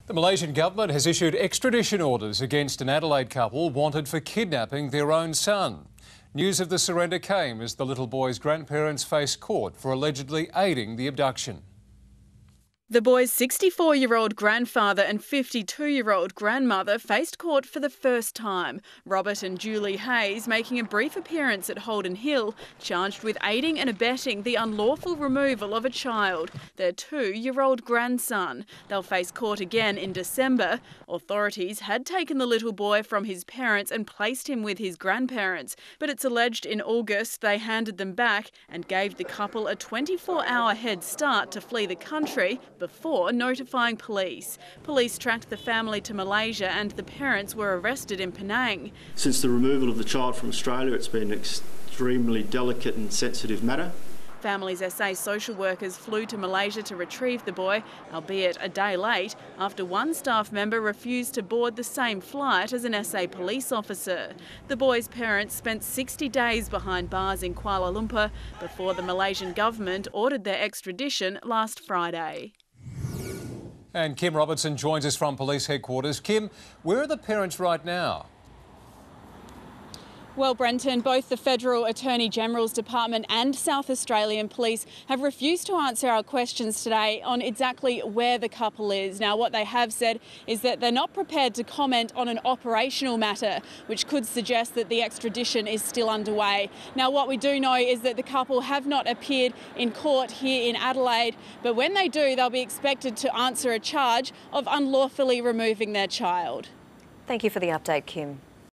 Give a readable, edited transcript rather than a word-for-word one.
The Malaysian government has issued extradition orders against an Adelaide couple wanted for kidnapping their own son. News of the surrender came as the little boy's grandparents faced court for allegedly aiding the abduction. The boy's 64-year-old grandfather and 52-year-old grandmother faced court for the first time. Robert and Julie Hayes making a brief appearance at Holden Hill, charged with aiding and abetting the unlawful removal of a child, their 2-year-old grandson. They'll face court again in December. Authorities had taken the little boy from his parents and placed him with his grandparents, but it's alleged in August they handed them back and gave the couple a 24-hour head start to flee the country before notifying police. Police tracked the family to Malaysia and the parents were arrested in Penang. Since the removal of the child from Australia, it's been an extremely delicate and sensitive matter. Families SA social workers flew to Malaysia to retrieve the boy, albeit a day late, after one staff member refused to board the same flight as an SA police officer. The boy's parents spent 60 days behind bars in Kuala Lumpur before the Malaysian government ordered their extradition last Friday. And Kim Robertson joins us from police headquarters. Kim, where are the parents right now? Well, Brenton, both the Federal Attorney General's Department and South Australian Police have refused to answer our questions today on exactly where the couple is. Now, what they have said is that they're not prepared to comment on an operational matter, which could suggest that the extradition is still underway. Now, what we do know is that the couple have not appeared in court here in Adelaide, but when they do, they'll be expected to answer a charge of unlawfully removing their child. Thank you for the update, Kim.